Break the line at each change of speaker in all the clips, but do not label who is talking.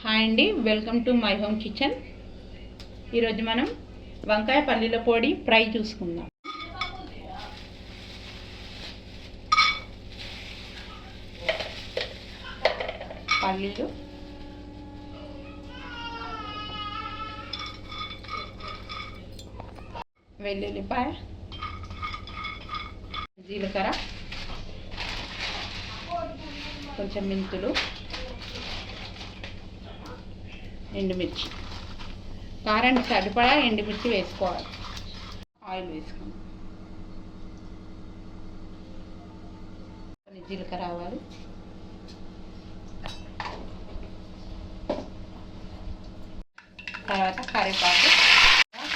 Hi అండి, welcome to my home kitchen. ఈరోజు మనం వంకాయ పల్లీల పొడి ఫ్రై చూసుకుందాం. పల్లీలు, వెల్లుల్లిపాయ, జీలకర్ర, కొంచెం మెంతులు, ఎండుమిర్చి, కారానికి సరిపడా ఎండుమిర్చి వేసుకోవాలి. ఆయిల్ వేసుకోండి. కొన్ని జీలకర్ర ఆవాలు, తర్వాత కరివేపాకు,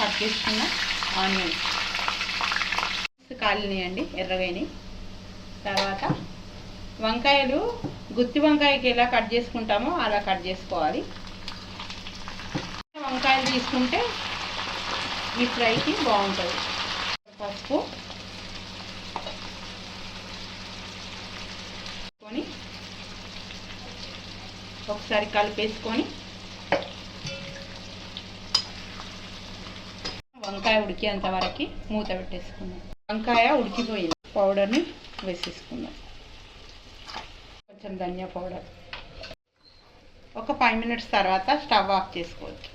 కట్ చేసుకున్న ఆనియన్స్ కాలినాయండి, ఎర్రగాయని. తర్వాత వంకాయలు గుత్తి వంకాయకి ఎలా కట్ చేసుకుంటామో అలా కట్ చేసుకోవాలి. వంకాయలు తీసుకుంటే ఈ ఫ్రైకి బాగుంటుంది. పసుపు కొని ఒకసారి కలిపేసుకొని వంకాయ ఉడికేంత వరకు మూత పెట్టేసుకుందాం. వంకాయ ఉడికిపోయింది, పౌడర్ని వేసేసుకుందాం. కొంచెం ధనియా పౌడర్. ఒక 5 మినిట్స్ తర్వాత స్టవ్ ఆఫ్ చేసుకోవచ్చు.